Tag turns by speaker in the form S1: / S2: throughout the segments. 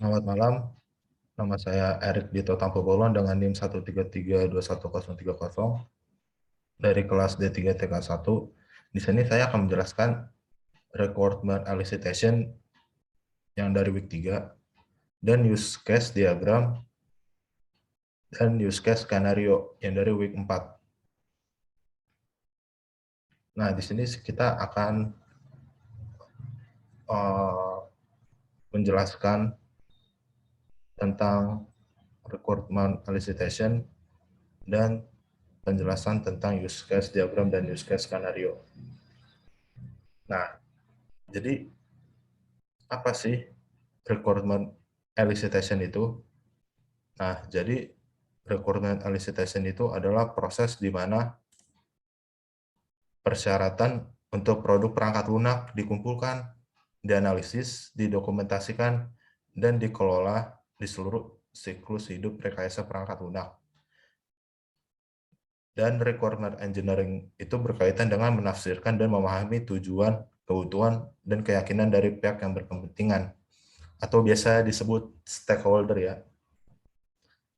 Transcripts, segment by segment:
S1: Selamat malam, nama saya Erik Dito Tampobolon dengan NIM 133210030 dari kelas D3TK1. Di sini saya akan menjelaskan requirement elicitation yang dari week 3 dan use case diagram dan use case skenario yang dari week 4. Nah, di sini kita akan menjelaskan tentang requirement elicitation dan penjelasan tentang use case diagram dan use case skenario. Nah, jadi apa sih requirement elicitation itu? Nah, jadi requirement elicitation itu adalah proses di mana persyaratan untuk produk perangkat lunak dikumpulkan, dianalisis, didokumentasikan, dan dikelola di seluruh siklus hidup rekayasa perangkat lunak. Dan requirement engineering itu berkaitan dengan menafsirkan dan memahami tujuan, kebutuhan, dan keyakinan dari pihak yang berkepentingan, atau biasa disebut stakeholder ya.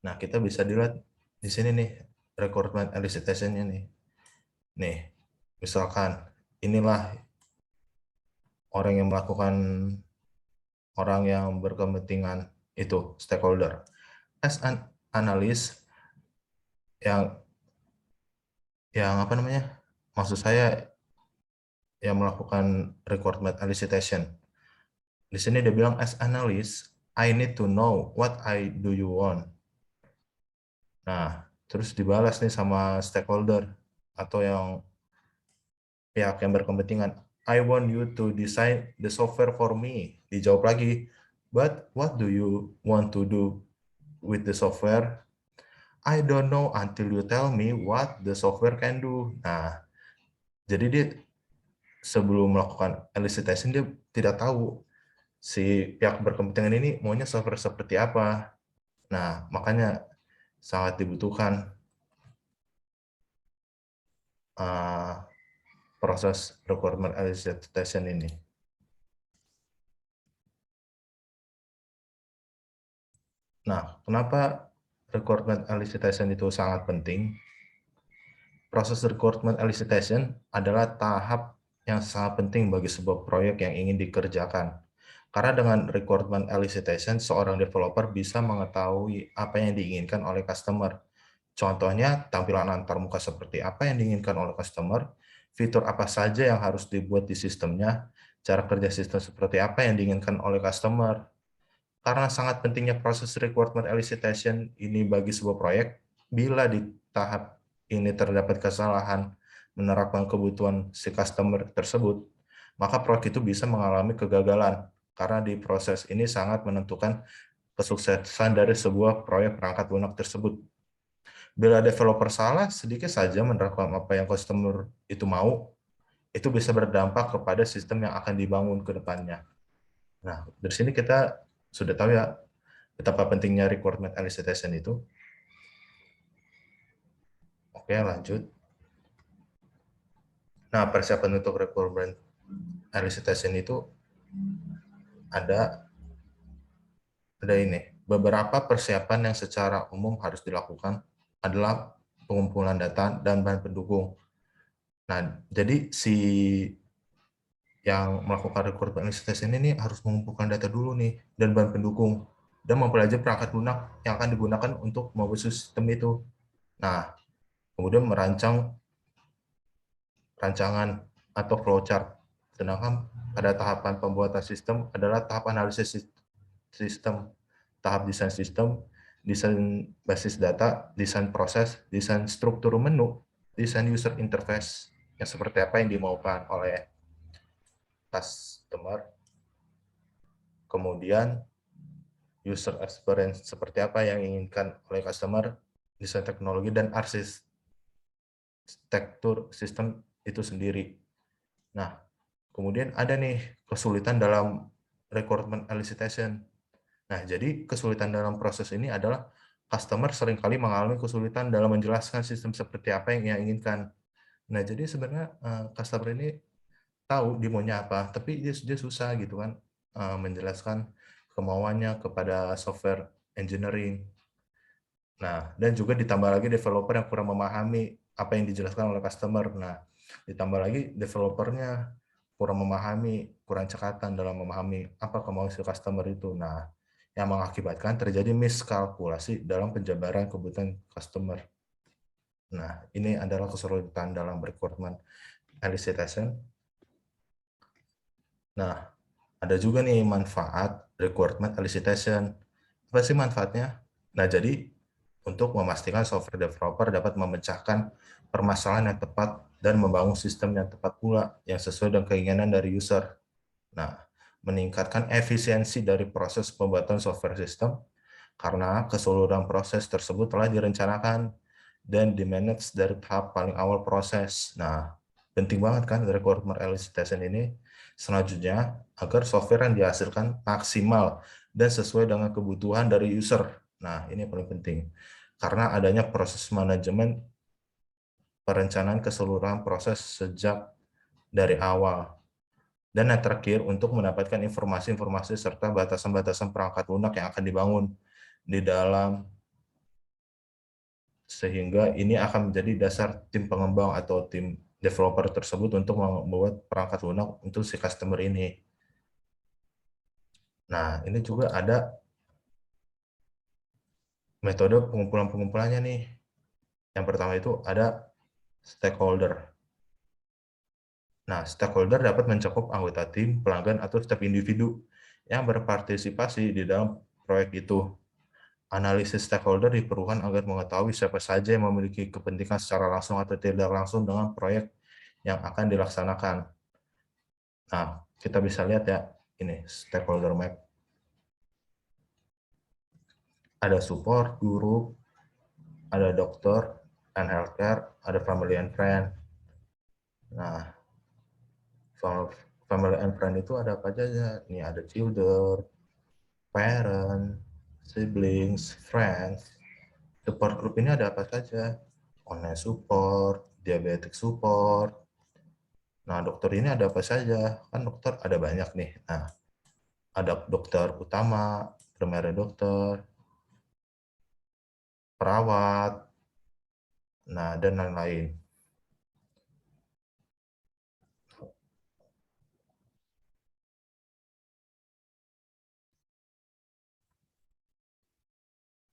S1: Nah, kita bisa dilihat di sini nih, requirement elicitation-nya nih. Nih, misalkan inilah orang yang melakukan, orang yang berkepentingan itu, stakeholder. As an analyst, yang apa namanya? Maksud saya yang melakukan requirement elicitation. Di sini dia bilang, as analyst, I need to know what I do you want. Nah, terus dibalas nih sama stakeholder atau yang pihak yang berkepentingan. I want you to design the software for me. Dijawab lagi, but what do you want to do with the software? I don't know until you tell me what the software can do. Nah, jadi dia sebelum melakukan elicitation dia tidak tahu si pihak berkepentingan ini maunya software seperti apa. Nah, makanya sangat dibutuhkan proses requirement elicitation ini. Nah, kenapa requirement elicitation itu sangat penting? Proses requirement elicitation adalah tahap yang sangat penting bagi sebuah proyek yang ingin dikerjakan. Karena dengan requirement elicitation, seorang developer bisa mengetahui apa yang diinginkan oleh customer. Contohnya, tampilan antarmuka seperti apa yang diinginkan oleh customer, fitur apa saja yang harus dibuat di sistemnya, cara kerja sistem seperti apa yang diinginkan oleh customer. Karena sangat pentingnya proses requirement elicitation ini bagi sebuah proyek, bila di tahap ini terdapat kesalahan menerapkan kebutuhan si customer tersebut, maka proyek itu bisa mengalami kegagalan, karena di proses ini sangat menentukan kesuksesan dari sebuah proyek perangkat lunak tersebut. Bila developer salah, sedikit saja menerapkan apa yang customer itu mau, itu bisa berdampak kepada sistem yang akan dibangun ke depannya. Nah, dari sini kita sudah tahu ya betapa pentingnya requirement elicitation itu. Oke, lanjut. Nah, persiapan untuk requirement elicitation itu ada ini. Beberapa persiapan yang secara umum harus dilakukan adalah pengumpulan data dan bahan pendukung. Nah, jadi si yang melakukan requirement elicitation ini harus mengumpulkan data dulu nih dan bahan pendukung dan mempelajari perangkat lunak yang akan digunakan untuk membuat sistem itu. Nah, kemudian merancang rancangan atau flowchart. Sedangkan pada tahapan pembuatan sistem adalah tahap analisis sistem, tahap desain sistem, desain basis data, desain proses, desain struktur menu, desain user interface yang seperti apa yang dimaukan oleh customer. Kemudian user experience seperti apa yang diinginkan oleh customer, desain teknologi, dan arsitektur sistem itu sendiri. Nah, kemudian ada nih kesulitan dalam requirement elicitation. Nah, jadi kesulitan dalam proses ini adalah customer seringkali mengalami kesulitan dalam menjelaskan sistem seperti apa yang ia inginkan. Nah, jadi sebenarnya customer ini tahu dia maunya apa, tapi dia susah gitu kan menjelaskan kemauannya kepada software engineering. Nah, dan juga ditambah lagi developer yang kurang memahami apa yang dijelaskan oleh customer. Nah, ditambah lagi developernya kurang memahami, kurang cekatan dalam memahami apa kemauan si customer itu. Nah, yang mengakibatkan terjadi miskalkulasi dalam penjabaran kebutuhan customer. Nah, ini adalah kesulitan dalam requirement elicitation. Nah, ada juga nih manfaat requirement elicitation. Apa sih manfaatnya? Nah, jadi untuk memastikan software developer dapat memecahkan permasalahan yang tepat dan membangun sistem yang tepat pula yang sesuai dengan keinginan dari user. Nah, meningkatkan efisiensi dari proses pembuatan software system karena keseluruhan proses tersebut telah direncanakan dan dimanage dari tahap paling awal proses. Nah, penting banget kan requirement elicitation ini. Selanjutnya, agar software yang dihasilkan maksimal dan sesuai dengan kebutuhan dari user. Nah, ini yang paling penting. Karena adanya proses manajemen perencanaan keseluruhan proses sejak dari awal. Dan yang terakhir, untuk mendapatkan informasi-informasi serta batasan-batasan perangkat lunak yang akan dibangun di dalam, sehingga ini akan menjadi dasar tim pengembang atau tim developer tersebut untuk membuat perangkat lunak untuk si customer ini. Nah, ini juga ada metode pengumpulan-pengumpulannya nih. Yang pertama itu ada stakeholder. Nah, stakeholder dapat mencakup anggota tim, pelanggan, atau setiap individu yang berpartisipasi di dalam proyek itu. Analisis stakeholder diperlukan agar mengetahui siapa saja yang memiliki kepentingan secara langsung atau tidak langsung dengan proyek yang akan dilaksanakan. Nah, kita bisa lihat ya, ini stakeholder map. Ada support, guru, ada dokter, and healthcare, ada family and friend. Nah, family and friend itu ada apa aja? Ini ada children, parent, siblings, friends. Support group ini ada apa saja? Online support, diabetic support. Nah, dokter ini ada apa saja? Kan dokter ada banyak nih. Nah, ada dokter utama, primary dokter, perawat, nah, dan lain-lain.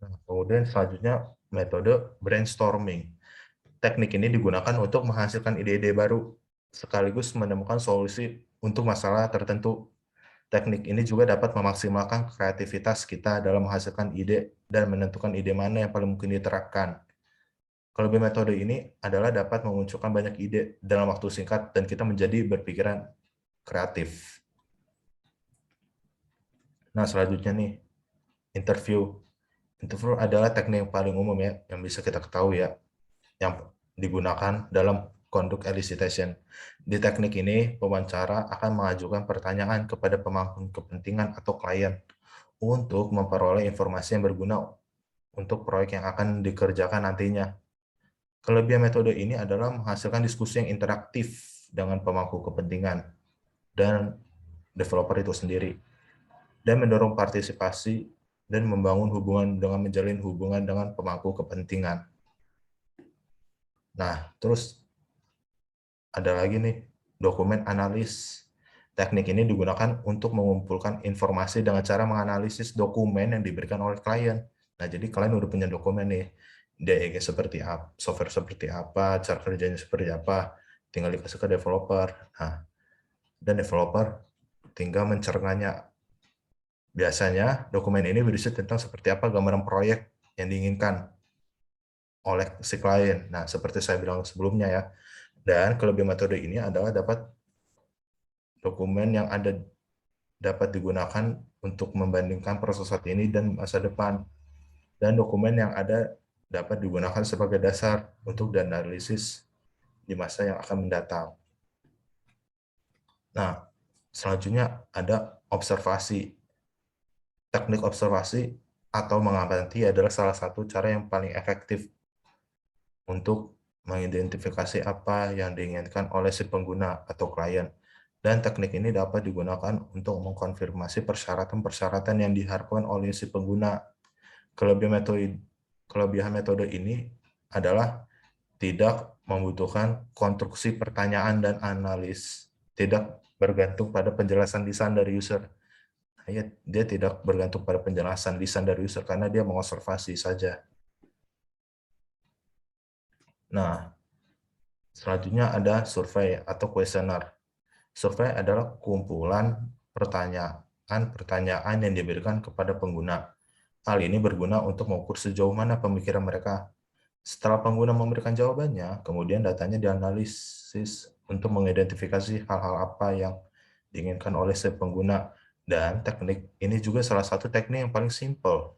S1: Nah, kemudian selanjutnya metode brainstorming. Teknik ini digunakan untuk menghasilkan ide-ide baru, sekaligus menemukan solusi untuk masalah tertentu. Teknik ini juga dapat memaksimalkan kreativitas kita dalam menghasilkan ide dan menentukan ide mana yang paling mungkin diterapkan. Kelebihan metode ini adalah dapat memunculkan banyak ide dalam waktu singkat dan kita menjadi berpikiran kreatif. Nah, selanjutnya nih, interview. Interview adalah teknik yang paling umum ya, yang bisa kita ketahui ya, yang digunakan dalam conduct elicitation. Di teknik ini, pewawancara akan mengajukan pertanyaan kepada pemangku kepentingan atau klien untuk memperoleh informasi yang berguna untuk proyek yang akan dikerjakan nantinya. Kelebihan metode ini adalah menghasilkan diskusi yang interaktif dengan pemangku kepentingan dan developer itu sendiri, dan mendorong partisipasi dan membangun hubungan dengan menjalin hubungan dengan pemangku kepentingan. Nah, terus ada lagi nih, dokumen analis. Teknik ini digunakan untuk mengumpulkan informasi dengan cara menganalisis dokumen yang diberikan oleh klien. Nah, jadi kalian udah punya dokumen nih, DEG seperti apa, software seperti apa, cara kerjanya seperti apa, tinggal dikasih ke developer. Nah, dan developer tinggal mencernanya. Biasanya dokumen ini berisi tentang seperti apa gambaran proyek yang diinginkan oleh si klien. Nah, seperti saya bilang sebelumnya ya. Dan kelebihan metode ini adalah dapat dokumen yang ada dapat digunakan untuk membandingkan proses saat ini dan masa depan. Dan dokumen yang ada dapat digunakan sebagai dasar untuk dianalisis di masa yang akan mendatang. Nah, selanjutnya ada observasi. Teknik observasi atau mengamati adalah salah satu cara yang paling efektif untuk mengidentifikasi apa yang diinginkan oleh si pengguna atau klien. Dan teknik ini dapat digunakan untuk mengkonfirmasi persyaratan-persyaratan yang diharapkan oleh si pengguna. Kelebihan metode ini adalah tidak membutuhkan konstruksi pertanyaan dan analis, tidak bergantung pada penjelasan lisan dari user. Dia tidak bergantung pada penjelasan lisan dari user karena dia mengobservasi saja. Nah, selanjutnya ada survei atau kuesioner. Survei adalah kumpulan pertanyaan yang diberikan kepada pengguna. Hal ini berguna untuk mengukur sejauh mana pemikiran mereka. Setelah pengguna memberikan jawabannya, kemudian datanya dianalisis untuk mengidentifikasi hal-hal apa yang diinginkan oleh si pengguna. Dan teknik ini juga salah satu teknik yang paling simpel,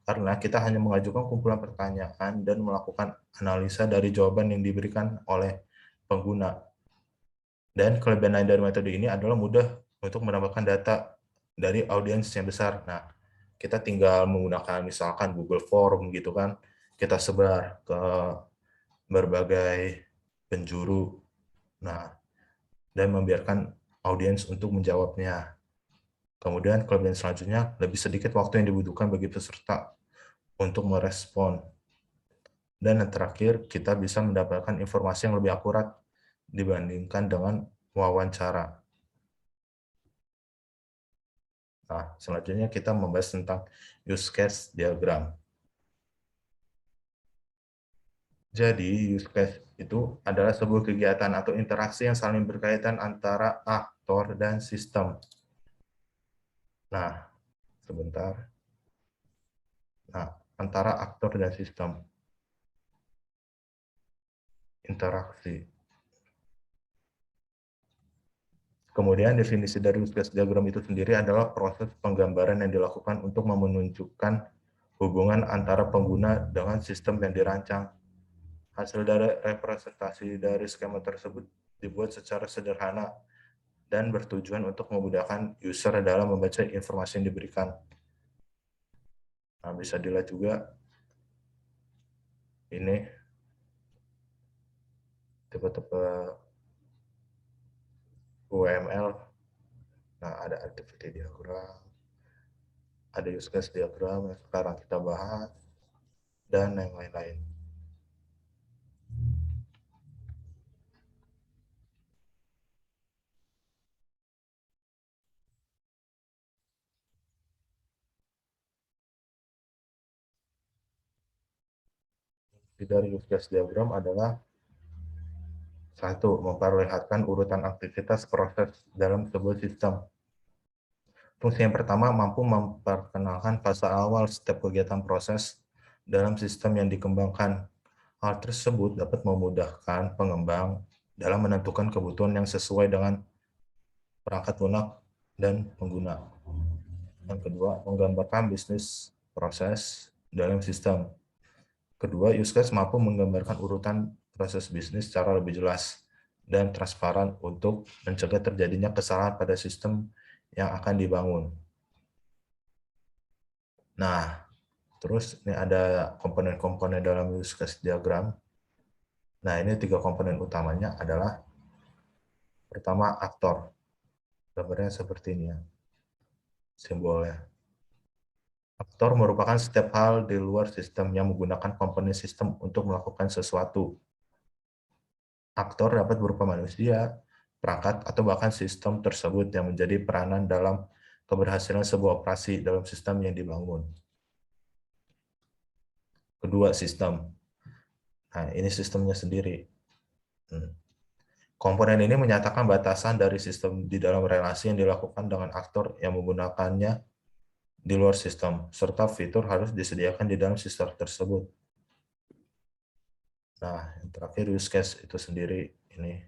S1: karena kita hanya mengajukan kumpulan pertanyaan dan melakukan analisa dari jawaban yang diberikan oleh pengguna. Dan kelebihan lain dari metode ini adalah mudah untuk mendapatkan data dari audiens yang besar. Nah, kita tinggal menggunakan misalkan Google Form gitu kan, kita sebar ke berbagai penjuru, nah, dan membiarkan audiens untuk menjawabnya. Kemudian kelebihan selanjutnya, lebih sedikit waktu yang dibutuhkan bagi peserta untuk merespon. Dan yang terakhir, kita bisa mendapatkan informasi yang lebih akurat dibandingkan dengan wawancara. Nah, selanjutnya kita membahas tentang use case diagram. Jadi, use case itu adalah sebuah kegiatan atau interaksi yang saling berkaitan antara aktor dan sistem. Nah, sebentar. Nah, antara aktor dan sistem. Interaksi. Kemudian definisi dari use case diagram itu sendiri adalah proses penggambaran yang dilakukan untuk menunjukkan hubungan antara pengguna dengan sistem yang dirancang. Hasil dari representasi dari skema tersebut dibuat secara sederhana dan bertujuan untuk memudahkan user dalam membaca informasi yang diberikan. Nah, bisa dilihat juga ini tipe-tipe UML. Nah, ada activity diagram, ada use case diagram yang sekarang kita bahas, dan yang lain-lain. Dari use case diagram adalah satu, memperlihatkan urutan aktivitas proses dalam sebuah sistem. Fungsi yang pertama mampu memperkenalkan fase awal setiap kegiatan proses dalam sistem yang dikembangkan. Hal tersebut dapat memudahkan pengembang dalam menentukan kebutuhan yang sesuai dengan perangkat lunak dan pengguna. Yang kedua, menggambarkan bisnis proses dalam sistem. Kedua, use case mampu menggambarkan urutan proses bisnis secara lebih jelas dan transparan untuk mencegah terjadinya kesalahan pada sistem yang akan dibangun. Nah, terus ini ada komponen-komponen dalam use case diagram. Nah, ini 3 komponen utamanya adalah pertama aktor. Gambarnya seperti ini ya, simbolnya. Aktor merupakan setiap hal di luar sistem yang menggunakan komponen sistem untuk melakukan sesuatu. Aktor dapat berupa manusia, perangkat, atau bahkan sistem tersebut yang menjadi peranan dalam keberhasilan sebuah operasi dalam sistem yang dibangun. Kedua, sistem. Nah, ini sistemnya sendiri. Komponen ini menyatakan batasan dari sistem di dalam relasi yang dilakukan dengan aktor yang menggunakannya di luar sistem, serta fitur harus disediakan di dalam sistem tersebut. Nah, yang terakhir use case itu sendiri ini.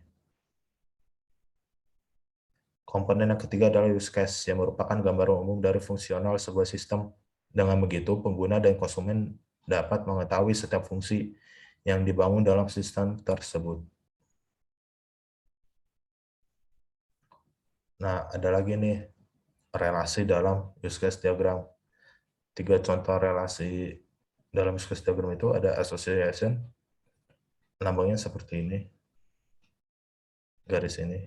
S1: Komponen yang ketiga adalah use case, yang merupakan gambaran umum dari fungsional sebuah sistem. Dengan begitu, pengguna dan konsumen dapat mengetahui setiap fungsi yang dibangun dalam sistem tersebut. Nah, ada lagi nih, relasi dalam use case diagram. 3 contoh relasi dalam use case diagram itu ada association, lambangnya seperti ini, garis ini.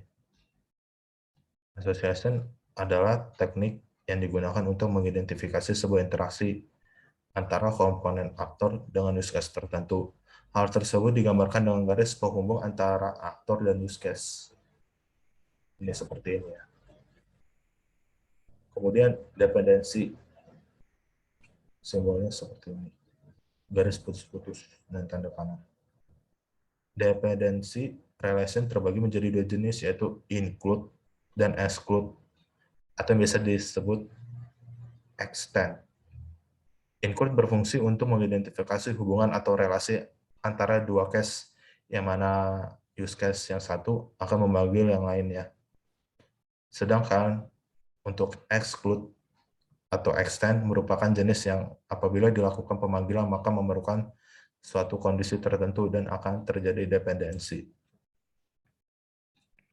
S1: Association adalah teknik yang digunakan untuk mengidentifikasi sebuah interaksi antara komponen aktor dengan use case tertentu. Hal tersebut digambarkan dengan garis penghubung antara aktor dan use case. Ini seperti ini ya. Kemudian dependensi, simbolnya seperti ini. Garis putus-putus dan tanda panah. Dependensi relation terbagi menjadi dua jenis, yaitu include dan exclude, atau biasa disebut extend. Include berfungsi untuk mengidentifikasi hubungan atau relasi antara dua case, yang mana use case yang satu akan memanggil yang lainnya. Sedangkan untuk exclude atau extend merupakan jenis yang apabila dilakukan pemanggilan maka memerlukan suatu kondisi tertentu dan akan terjadi dependensi.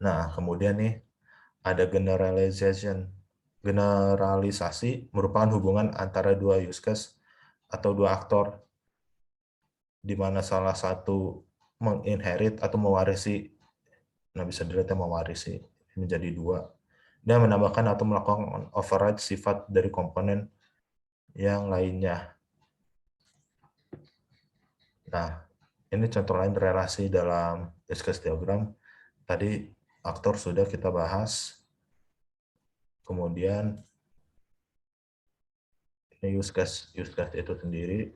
S1: Nah, kemudian nih ada generalization. Generalisasi merupakan hubungan antara dua use case atau dua aktor, di mana salah satu menginherit atau mewarisi, nah bisa dilihat mewarisi menjadi dua, dan menambahkan atau melakukan override sifat dari komponen yang lainnya. Nah, ini contoh lain relasi dalam use case diagram. Tadi aktor sudah kita bahas. Kemudian ini use case itu sendiri.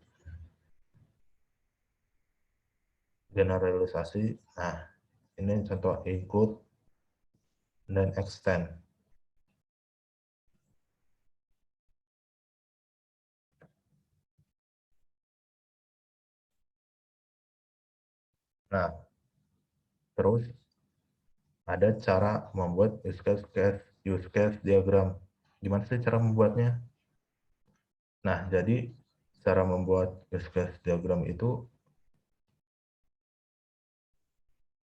S1: Generalisasi. Nah, ini contoh include dan extend. Nah, terus ada cara membuat use case diagram. Gimana sih cara membuatnya? Nah, jadi cara membuat use case diagram itu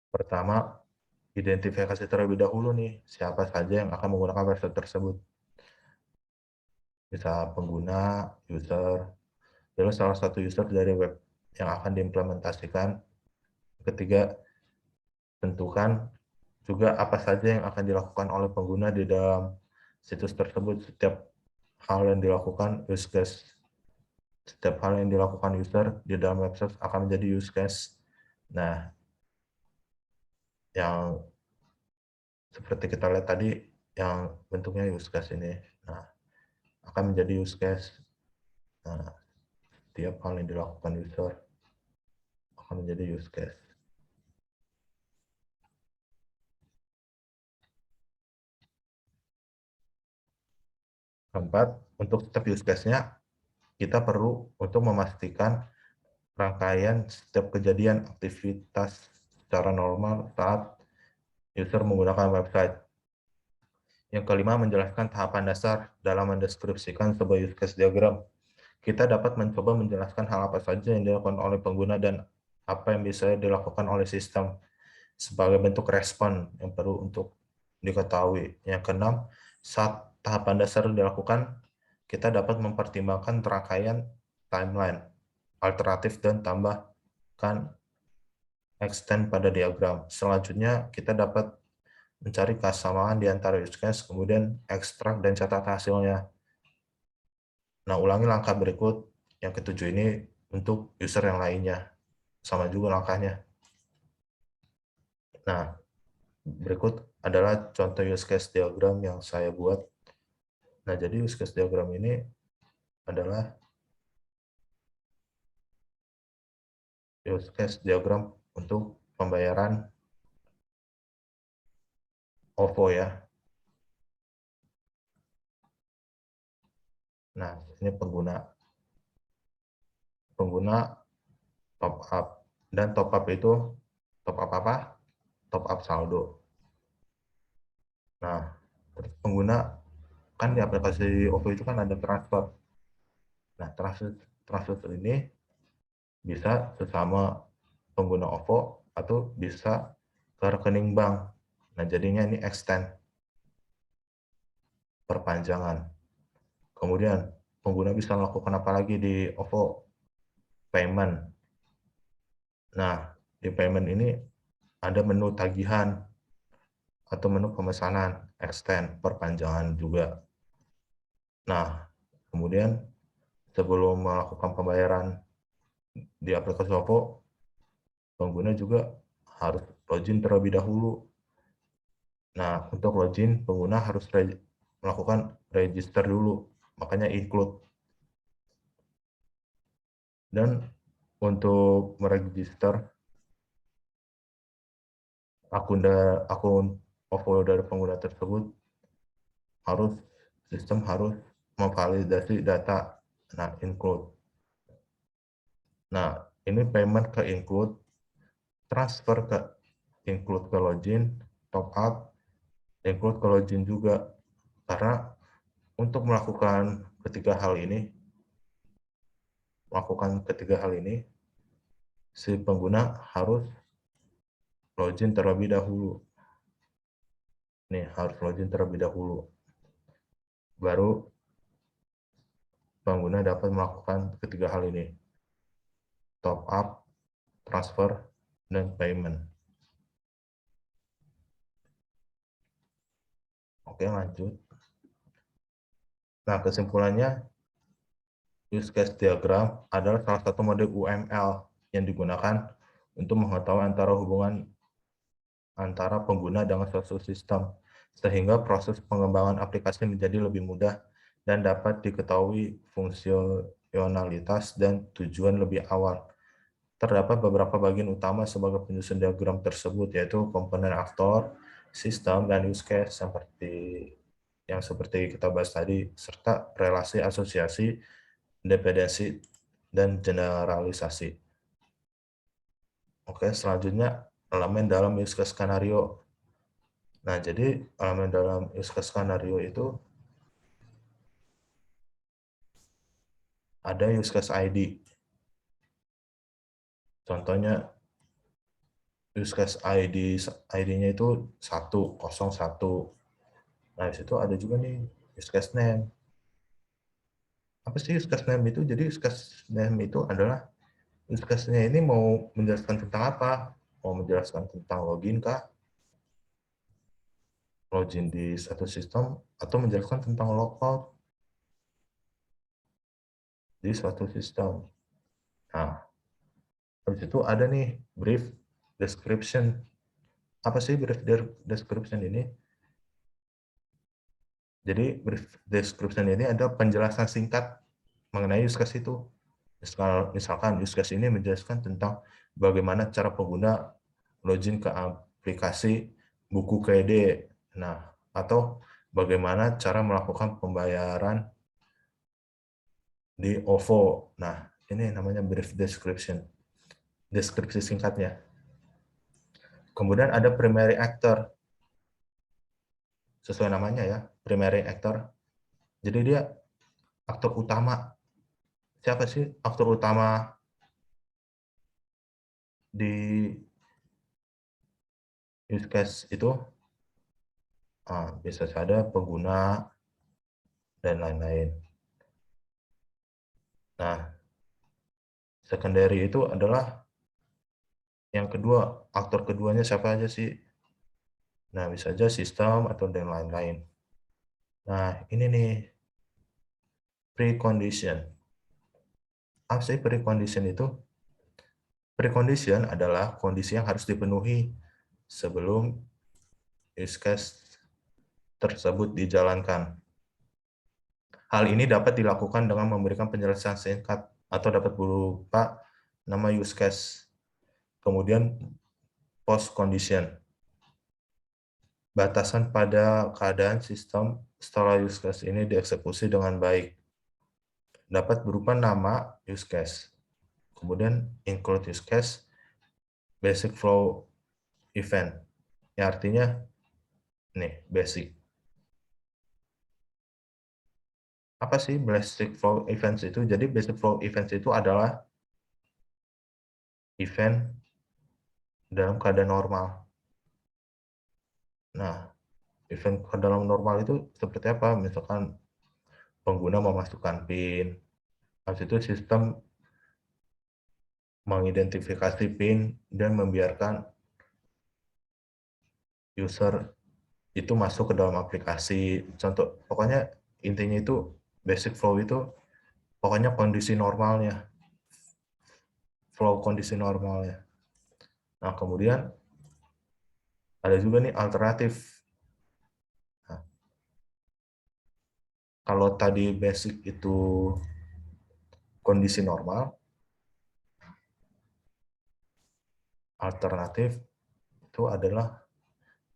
S1: pertama identifikasi terlebih dahulu nih siapa saja yang akan menggunakan website tersebut. Bisa pengguna, user, lalu salah satu user dari web yang akan diimplementasikan. Ketiga, tentukan juga apa saja yang akan dilakukan oleh pengguna di dalam situs tersebut. Setiap hal yang dilakukan use case, setiap hal yang dilakukan user di dalam website akan menjadi use case. Nah, yang seperti kita lihat tadi, yang bentuknya use case ini, nah akan menjadi use case. Nah, setiap hal yang dilakukan user akan menjadi use case. Keempat, untuk setiap use case-nya, kita perlu untuk memastikan rangkaian setiap kejadian aktivitas secara normal saat user menggunakan website. Yang kelima, menjelaskan tahapan dasar dalam mendeskripsikan sebuah use case diagram. Kita dapat mencoba menjelaskan hal apa saja yang dilakukan oleh pengguna dan apa yang bisa dilakukan oleh sistem sebagai bentuk respon yang perlu untuk diketahui. Yang keenam, saat tahapan dasar dilakukan, kita dapat mempertimbangkan rangkaian timeline alternatif dan tambahkan extend pada diagram. Selanjutnya, kita dapat mencari kesamaan di antara use case, kemudian ekstrak dan catat hasilnya. Nah, ulangi langkah berikut yang ketujuh ini untuk user yang lainnya. Sama juga langkahnya. Nah, berikut adalah contoh use case diagram yang saya buat. Nah, jadi use case diagram ini adalah use case diagram untuk pembayaran OVO ya. Nah, ini pengguna top up, dan top up itu top up apa? Top up saldo. Nah, pengguna kan di aplikasi OVO itu kan ada transfer. Nah, transfer ini bisa sesama pengguna OVO atau bisa ke rekening bank. Nah, jadinya ini extend, perpanjangan. Kemudian pengguna bisa melakukan apa lagi di OVO? Payment. Nah, di payment ini ada menu tagihan atau menu pemesanan, extend, perpanjangan juga. Nah, kemudian sebelum melakukan pembayaran di aplikasi OVO, pengguna juga harus login terlebih dahulu. Nah, untuk login, pengguna harus melakukan register dulu, makanya include. Dan untuk meregister akun OVO dari pengguna tersebut, sistem harus memvalidasi data. Nah, include. Nah, ini payment ke include, transfer ke include ke login, top up, include ke login juga. Karena untuk melakukan ketiga hal ini, si pengguna harus login terlebih dahulu. Nih, harus login terlebih dahulu. Baru pengguna dapat melakukan ketiga hal ini. Top up, transfer, dan payment. Oke, lanjut. Nah, kesimpulannya, use case diagram adalah salah satu mode UML yang digunakan untuk mengetahui hubungan antara pengguna dengan suatu sistem, sehingga proses pengembangan aplikasi menjadi lebih mudah dan dapat diketahui fungsionalitas dan tujuan lebih awal. Terdapat beberapa bagian utama sebagai penyusun diagram tersebut, yaitu komponen aktor, sistem, dan use case seperti kita bahas tadi, serta relasi asosiasi, dependensi, dan generalisasi. Oke, selanjutnya elemen dalam use case skenario. Nah, jadi elemen dalam use case skenario itu ada use case ID. Contohnya use case ID-nya itu 101. Nah, di situ ada juga nih use case name. Apa sih use case name itu? Jadi use case name itu adalah use case-nya ini mau menjelaskan tentang apa? Mau menjelaskan tentang login kah? Login di satu sistem, atau menjelaskan tentang logout di suatu sistem. Nah, habis itu ada nih brief description. Apa sih brief description ini? Jadi brief description ini ada penjelasan singkat mengenai use case itu. Misalkan use case ini menjelaskan tentang bagaimana cara pengguna login ke aplikasi buku KD. Nah, atau bagaimana cara melakukan pembayaran di OVO. Nah, ini namanya brief description. Deskripsi singkatnya. Kemudian ada primary actor. Sesuai namanya ya, primary actor. Jadi dia aktor utama. Siapa sih aktor utama di use case itu? Bisa saja pengguna dan lain-lain. Nah, secondary itu adalah yang kedua, aktor keduanya siapa aja sih? Nah, bisa saja sistem atau dan lain-lain. Nah, ini nih, precondition. Apa sih precondition itu? Precondition adalah kondisi yang harus dipenuhi sebelum use case tersebut dijalankan. Hal ini dapat dilakukan dengan memberikan penjelasan singkat atau dapat berupa nama use case, kemudian post condition. Batasan pada keadaan sistem setelah use case ini dieksekusi dengan baik. Dapat berupa nama use case, kemudian include use case, basic flow event. Ya, artinya nih, basic. Apa sih basic flow events itu? Jadi basic flow events itu adalah event dalam keadaan normal. Nah, event dalam normal itu seperti apa? Misalkan pengguna memasukkan PIN, habis itu sistem mengidentifikasi PIN dan membiarkan user itu masuk ke dalam aplikasi. Contoh, pokoknya intinya itu basic flow itu pokoknya kondisi normalnya, flow kondisi normalnya. Nah, kemudian ada juga nih alternatif. Nah, kalau tadi basic itu kondisi normal, alternatif itu adalah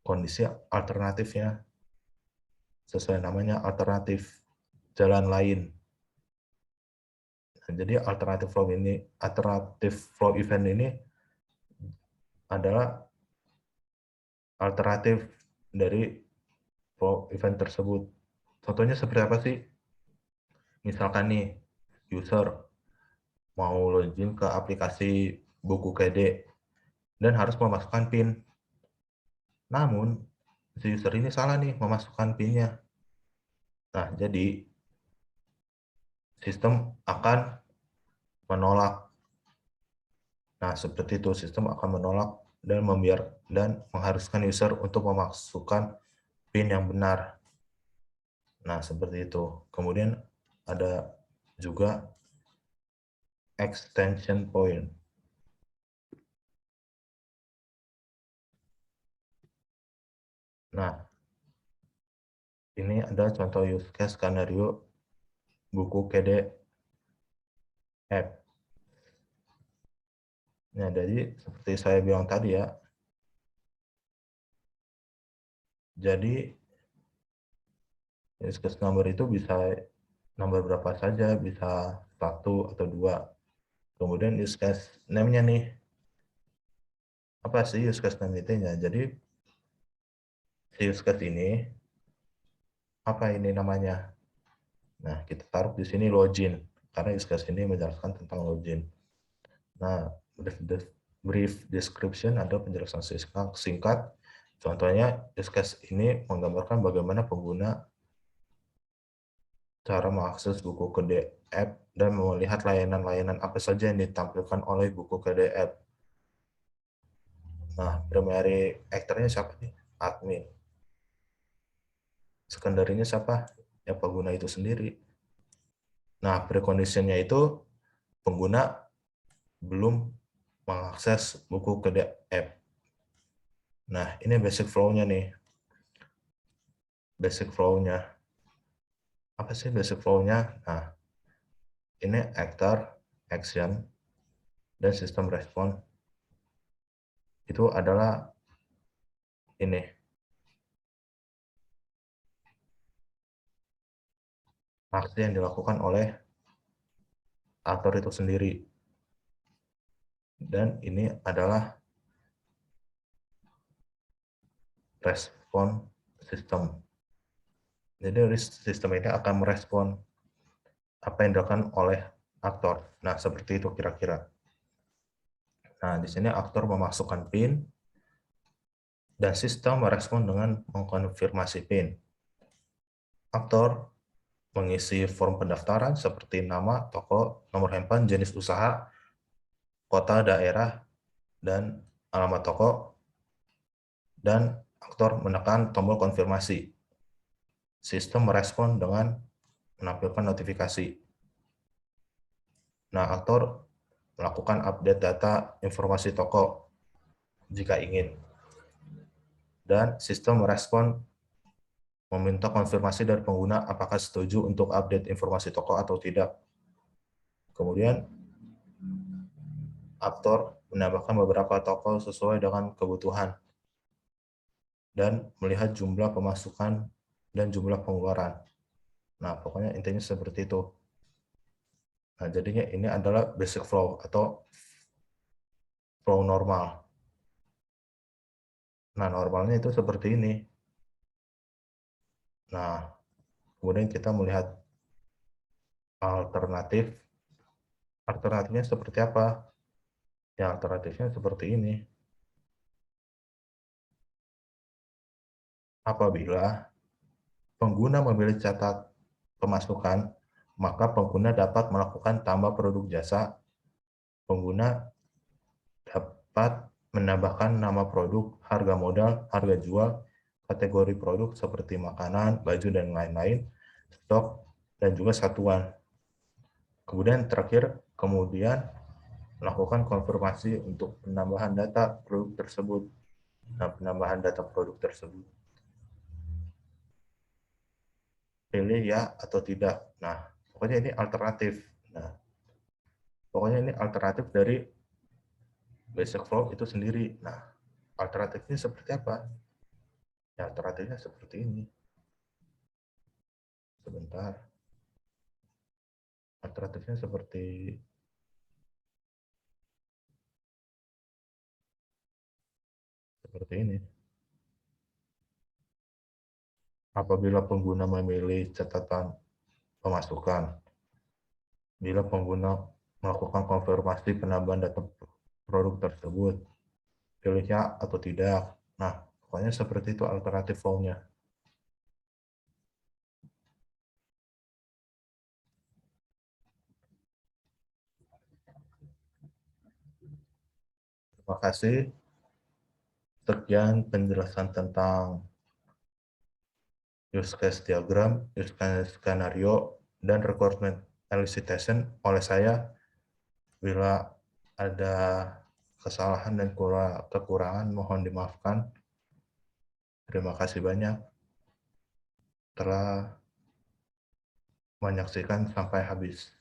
S1: kondisi alternatifnya, sesuai namanya alternatif, jalan lain. Nah, jadi alternatif flow event ini adalah alternatif dari flow event tersebut. Contohnya seperti apa sih? Misalkan nih, user mau login ke aplikasi buku KD dan harus memasukkan PIN. Namun, si user ini salah nih memasukkan PIN-nya. Nah, jadi sistem akan menolak. Nah, seperti itu, sistem akan menolak dan mengharuskan user untuk memasukkan PIN yang benar. Nah, seperti itu. Kemudian ada juga extension point. Nah, ini ada contoh use case skenario buku KD app. Nah, jadi seperti saya bilang tadi ya, jadi use case number itu bisa nomor berapa saja, bisa 1 atau 2. Kemudian use case name-nya nih, apa sih use case name-nya? Jadi si use case ini, apa ini namanya? Nah, kita taruh di sini login, karena use case ini menjelaskan tentang login. Nah, brief description ada penjelasan singkat. Contohnya, use case ini menggambarkan bagaimana pengguna cara mengakses buku KD app dan melihat layanan-layanan apa saja yang ditampilkan oleh buku KD app. Nah, primary actor-nya siapa nih? Admin. Secondary-nya siapa? Ya, pengguna itu sendiri. Nah, precondition-nya itu pengguna belum mengakses buku KD app. Nah, ini basic flow-nya nih. Basic flow-nya. Apa sih basic flow-nya? Nah, ini actor, action, dan sistem respon. Itu adalah ini. Aksi yang dilakukan oleh aktor itu sendiri. Dan ini adalah respon sistem. Jadi sistem ini akan merespon apa yang dilakukan oleh aktor. Nah, seperti itu kira-kira. Nah, di sini aktor memasukkan PIN dan sistem merespon dengan mengkonfirmasi PIN. Aktor mengisi form pendaftaran seperti nama, toko, nomor handphone, jenis usaha, kota, daerah, dan alamat toko, dan aktor menekan tombol konfirmasi. Sistem merespon dengan menampilkan notifikasi. Nah, aktor melakukan update data informasi toko jika ingin. Dan sistem merespon meminta konfirmasi dari pengguna apakah setuju untuk update informasi toko atau tidak. Kemudian, aktor menambahkan beberapa toko sesuai dengan kebutuhan dan melihat jumlah pemasukan dan jumlah pengeluaran. Nah, pokoknya intinya seperti itu. Nah, jadinya ini adalah basic flow atau flow normal. Nah, normalnya itu seperti ini. Nah, kemudian kita melihat alternatif. Alternatifnya seperti apa? Ya, alternatifnya seperti ini. Apabila pengguna memilih catat pemasukan, maka pengguna dapat melakukan tambah produk jasa. Pengguna dapat menambahkan nama produk, harga modal, harga jual, kategori produk seperti makanan, baju, dan lain-lain, stok, dan juga satuan. Kemudian terakhir, melakukan konfirmasi untuk penambahan data produk tersebut. Nah, penambahan data produk tersebut. Pilih ya atau tidak. Nah, pokoknya ini alternatif. Nah, pokoknya ini alternatif dari basic flow itu sendiri. Nah, alternatifnya seperti apa? Ya, alternatifnya seperti ini. Sebentar. Alternatifnya seperti ini. Apabila pengguna memilih catatan pemasukan, bila pengguna melakukan konfirmasi penambahan data produk tersebut, pilih ya atau tidak. Nah, pokoknya seperti itu alternatif flow-nya. Terima kasih. Sekian penjelasan tentang use case diagram, use case skenario, dan requirement elicitation oleh saya. Bila ada kesalahan dan kekurangan, mohon dimaafkan. Terima kasih banyak telah menyaksikan sampai habis.